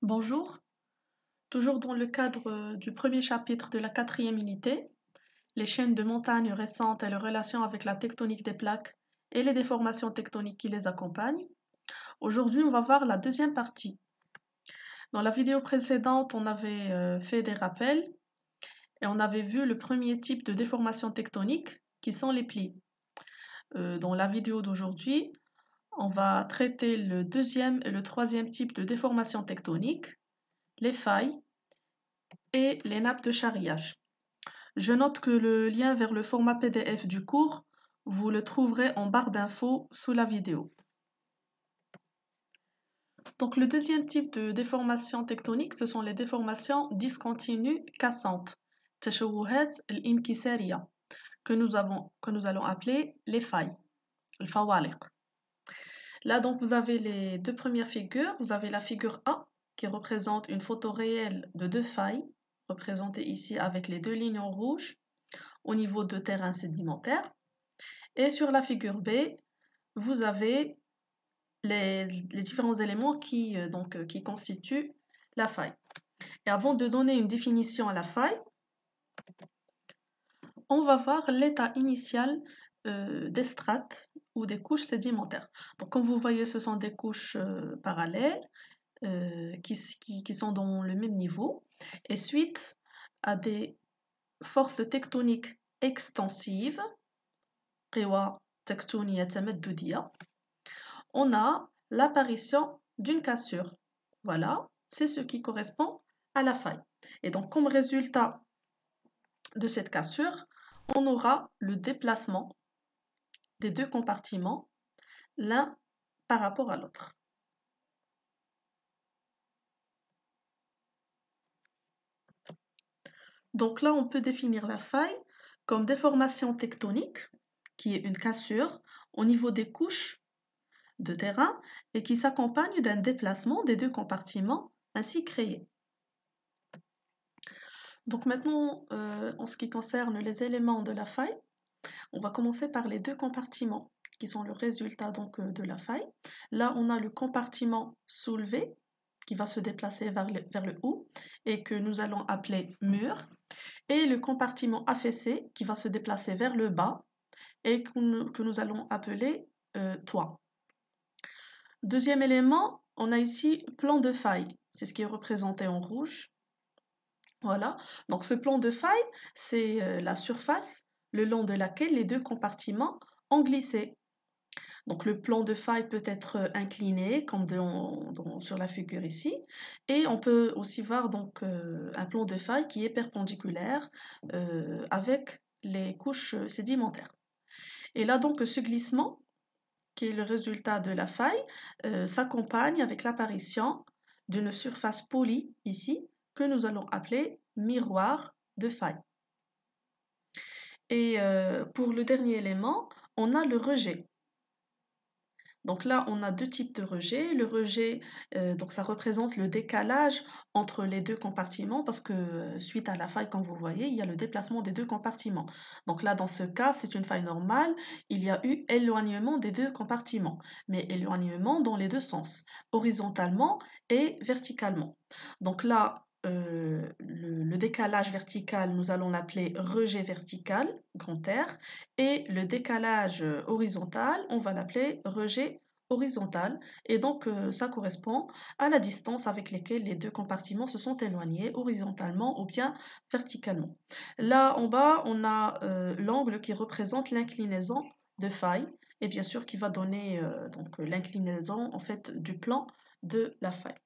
Bonjour, toujours dans le cadre du premier chapitre de la quatrième unité, les chaînes de montagnes récentes et leurs relations avec la tectonique des plaques et les déformations tectoniques qui les accompagnent. Aujourd'hui, on va voir la deuxième partie. Dans la vidéo précédente, on avait fait des rappels et on avait vu le premier type de déformation tectonique qui sont les plis. Dans la vidéo d'aujourd'hui, on va traiter le deuxième et le troisième type de déformation tectonique, les failles et les nappes de charriage. Je note que le lien vers le format PDF du cours, vous le trouverez en barre d'infos sous la vidéo. Donc le deuxième type de déformation tectonique, ce sont les déformations discontinues cassantes, تشوهات الانكسارية, que nous allons appeler les failles, الفوالق. Là donc vous avez les deux premières figures, vous avez la figure A qui représente une photo réelle de deux failles, représentées ici avec les deux lignes en rouge au niveau de terrain sédimentaire. Et sur la figure B, vous avez les différents éléments qui constituent la faille. Et avant de donner une définition à la faille, on va voir l'état initial des strates ou des couches sédimentaires. Donc comme vous voyez, ce sont des couches parallèles qui sont dans le même niveau. Et suite à des forces tectoniques extensives, on a l'apparition d'une cassure. Voilà, c'est ce qui correspond à la faille. Et donc, comme résultat de cette cassure, on aura le déplacement des deux compartiments, l'un par rapport à l'autre. Donc là, on peut définir la faille comme déformation tectonique, qui est une cassure au niveau des couches de terrain et qui s'accompagne d'un déplacement des deux compartiments ainsi créés. Donc maintenant, en ce qui concerne les éléments de la faille, on va commencer par les deux compartiments qui sont le résultat donc de la faille. Là, on a le compartiment soulevé qui va se déplacer vers le haut et que nous allons appeler mur, et le compartiment affaissé qui va se déplacer vers le bas et que nous allons appeler toit. Deuxième élément, on a ici plan de faille, c'est ce qui est représenté en rouge. Voilà, donc ce plan de faille, c'est la surface le long de laquelle les deux compartiments ont glissé. Donc le plan de faille peut être incliné, comme sur la figure ici, et on peut aussi voir donc un plan de faille qui est perpendiculaire avec les couches sédimentaires. Et là donc ce glissement, qui est le résultat de la faille, s'accompagne avec l'apparition d'une surface polie ici, que nous allons appeler miroir de faille. Et pour le dernier élément, on a le rejet. Donc là, on a deux types de rejet. Le rejet, donc ça représente le décalage entre les deux compartiments parce que suite à la faille, comme vous voyez, il y a le déplacement des deux compartiments. Donc là, dans ce cas, c'est une faille normale. Il y a eu éloignement des deux compartiments, mais éloignement dans les deux sens, horizontalement et verticalement. Donc là, le décalage vertical, nous allons l'appeler rejet vertical, grand R, et le décalage horizontal, on va l'appeler rejet horizontal, et donc ça correspond à la distance avec laquelle les deux compartiments se sont éloignés horizontalement ou bien verticalement. Là en bas, on a l'angle qui représente l'inclinaison de faille, et bien sûr qui va donner donc l'inclinaison en fait du plan de la faille.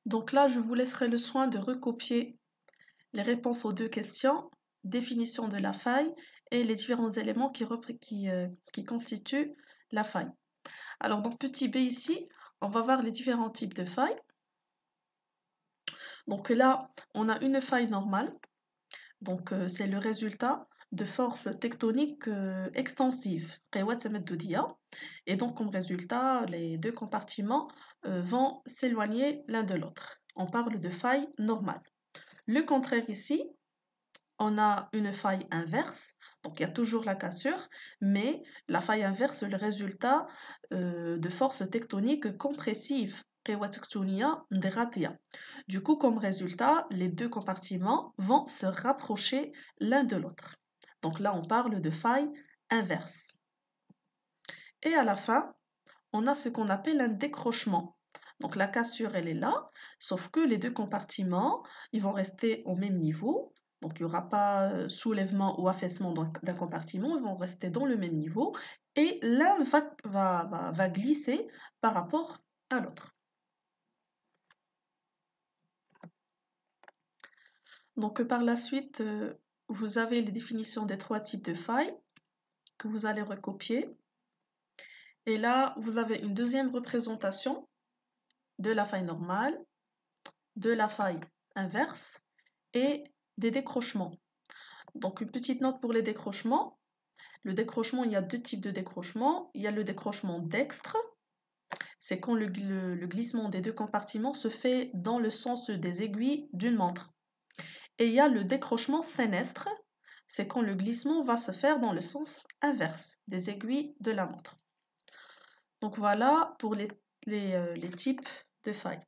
Donc là, je vous laisserai le soin de recopier les réponses aux deux questions, définition de la faille et les différents éléments qui constituent la faille. Alors dans petit b ici, on va voir les différents types de failles. Donc là, on a une faille normale. Donc c'est le résultat de forces tectoniques extensives. Et donc comme résultat, les deux compartiments vont s'éloigner l'un de l'autre. On parle de faille normale. Le contraire ici, on a une faille inverse, donc il y a toujours la cassure, mais la faille inverse est le résultat de forces tectoniques compressives. قوى تكتونية انضغاطية. Du coup, comme résultat, les deux compartiments vont se rapprocher l'un de l'autre. Donc là, on parle de faille inverse. Et à la fin, on a ce qu'on appelle un décrochement. Donc la cassure, elle est là, sauf que les deux compartiments, ils vont rester au même niveau. Donc il n'y aura pas soulèvement ou affaissement d'un compartiment, ils vont rester dans le même niveau. Et l'un va glisser par rapport à l'autre. Donc par la suite, vous avez les définitions des trois types de failles que vous allez recopier. Et là, vous avez une deuxième représentation de la faille normale, de la faille inverse et des décrochements. Donc une petite note pour les décrochements. Le décrochement, il y a deux types de décrochement. Il y a le décrochement dextre, c'est quand le glissement des deux compartiments se fait dans le sens des aiguilles d'une montre. Et il y a le décrochement sénestre, c'est quand le glissement va se faire dans le sens inverse des aiguilles de la montre. Donc voilà pour les types de failles.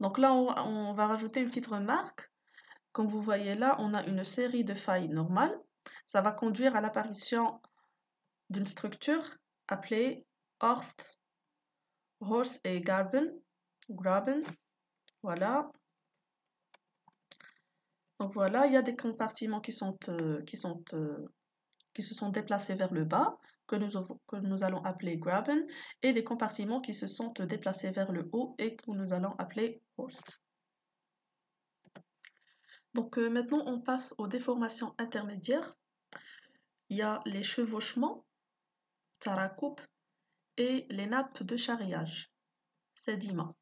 Donc là, on va rajouter une petite remarque. Comme vous voyez là, on a une série de failles normales. Ça va conduire à l'apparition d'une structure appelée Horst et Graben. Voilà. Donc voilà, il y a des compartiments qui se sont déplacés vers le bas, que nous allons appeler Graben, et des compartiments qui se sont déplacés vers le haut et que nous allons appeler Horst. Donc maintenant, on passe aux déformations intermédiaires. Il y a les chevauchements, tarakoub, et les nappes de charriage, sédiments.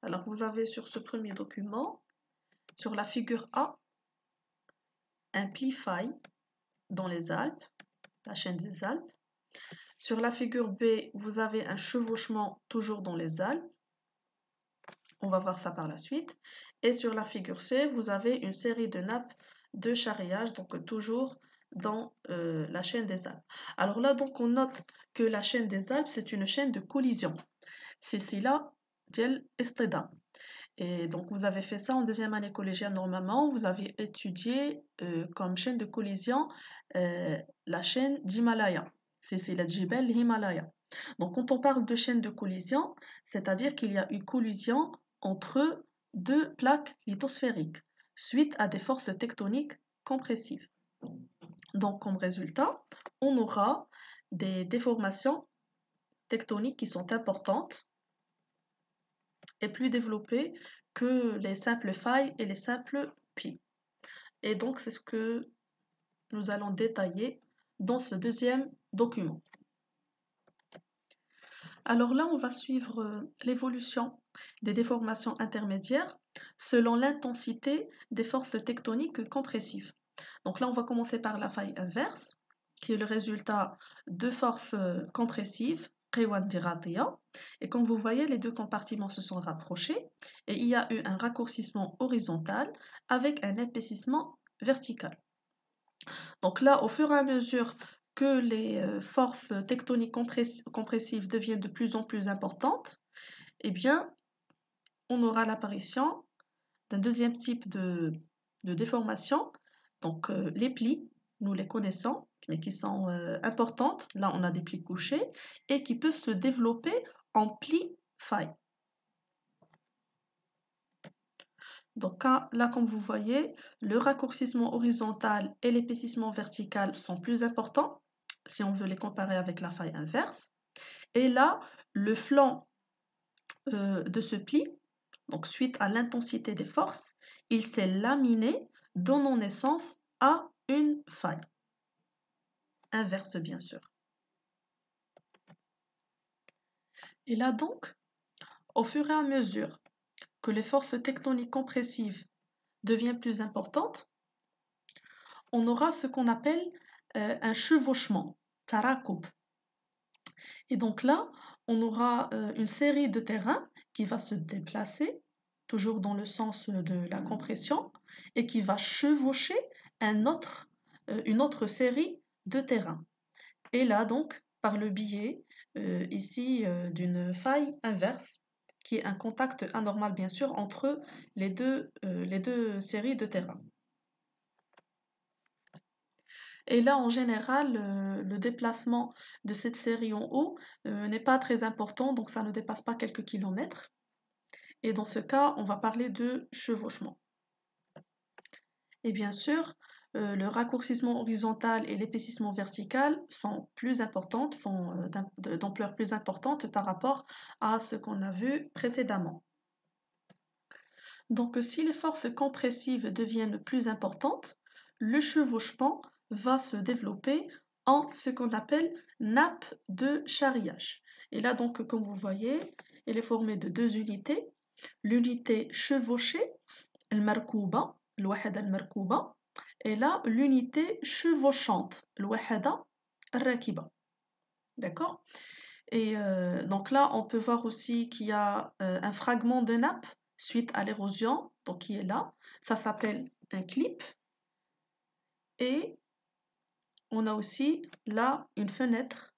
Alors vous avez sur ce premier document, sur la figure A, un pli-faille dans les Alpes, la chaîne des Alpes. Sur la figure B, vous avez un chevauchement toujours dans les Alpes. On va voir ça par la suite. Et sur la figure C, vous avez une série de nappes de charriage, donc toujours dans la chaîne des Alpes. Alors là, donc, on note que la chaîne des Alpes, c'est une chaîne de collision. Silsila diel istida. Et donc, vous avez fait ça en deuxième année collégiale normalement. Vous avez étudié comme chaîne de collision la chaîne d'Himalaya. C'est la Jibel Himalaya. Donc, quand on parle de chaîne de collision, c'est-à-dire qu'il y a une collision entre deux plaques lithosphériques suite à des forces tectoniques compressives. Donc, comme résultat, on aura des déformations tectoniques qui sont importantes et plus développées que les simples failles et les simples plis. Et donc, c'est ce que nous allons détailler dans ce deuxième document. Alors là, on va suivre l'évolution des déformations intermédiaires selon l'intensité des forces tectoniques compressives. Donc là, on va commencer par la faille inverse, qui est le résultat de forces compressives, et comme vous voyez, les deux compartiments se sont rapprochés et il y a eu un raccourcissement horizontal avec un épaississement vertical. Donc là, au fur et à mesure que les forces tectoniques compressives deviennent de plus en plus importantes, eh bien, on aura l'apparition d'un deuxième type de déformation. Donc, les plis, nous les connaissons, mais qui sont importantes. Là, on a des plis couchés et qui peuvent se développer en plis failles. Donc là, comme vous voyez, le raccourcissement horizontal et l'épaississement vertical sont plus importants si on veut les comparer avec la faille inverse. Et là, le flanc de ce pli, donc suite à l'intensité des forces, il s'est laminé, donnant naissance à une faille. Inverse, bien sûr. Et là donc, au fur et à mesure que les forces tectoniques compressives deviennent plus importantes, on aura ce qu'on appelle un chevauchement, tarakoub. Et donc là, on aura une série de terrains qui va se déplacer toujours dans le sens de la compression, et qui va chevaucher une autre série de terrains. Et là, donc, par le biais ici d'une faille inverse, qui est un contact anormal, bien sûr, entre les deux séries de terrains. Et là, en général, le déplacement de cette série en haut n'est pas très important, donc ça ne dépasse pas quelques kilomètres. Et dans ce cas, on va parler de chevauchement. Et bien sûr, le raccourcissement horizontal et l'épaississement vertical sont plus importantes, sont d'ampleur plus importante par rapport à ce qu'on a vu précédemment. Donc, si les forces compressives deviennent plus importantes, le chevauchement va se développer en ce qu'on appelle nappe de charriage. Et là, donc, comme vous voyez, elle est formée de deux unités. L'unité chevauchée, المركوبة الوحدة المركوبة, et là, l'unité chevauchante, الوحدة الراكبة. D'accord? Et donc là, on peut voir aussi qu'il y a un fragment de nappe suite à l'érosion, donc qui est là. Ça s'appelle un clip. Et on a aussi là une fenêtre.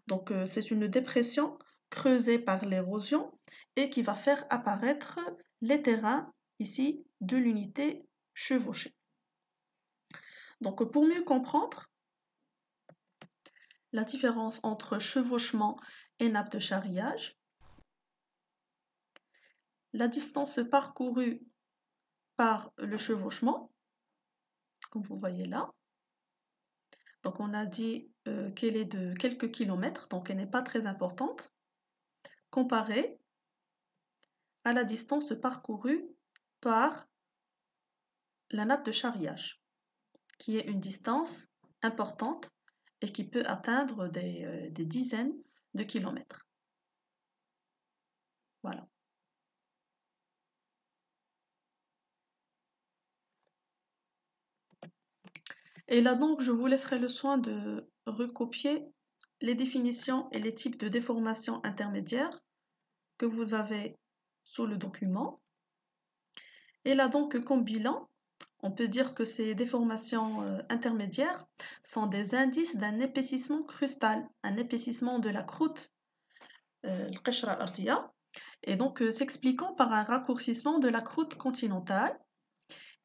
Donc c'est une dépression creusée par l'érosion et qui va faire apparaître les terrains ici de l'unité chevauchée. Donc pour mieux comprendre la différence entre chevauchement et nappe de charriage, la distance parcourue par le chevauchement, comme vous voyez là. Donc on a dit qu'elle est de quelques kilomètres, donc elle n'est pas très importante, comparée à la distance parcourue par la nappe de charriage, qui est une distance importante et qui peut atteindre des dizaines de kilomètres. Voilà. Et là donc, je vous laisserai le soin de recopier les définitions et les types de déformations intermédiaires que vous avez sous le document. Et là donc, comme bilan, on peut dire que ces déformations intermédiaires sont des indices d'un épaississement crustal, un épaississement de la croûte, القشرة الأرضية, et donc s'expliquant par un raccourcissement de la croûte continentale.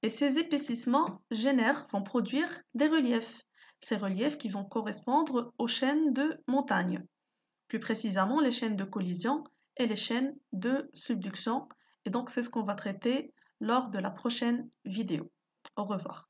Et ces épaississements vont produire des reliefs. Ces reliefs qui vont correspondre aux chaînes de montagne, plus précisément les chaînes de collision et les chaînes de subduction. Et donc c'est ce qu'on va traiter lors de la prochaine vidéo. Au revoir.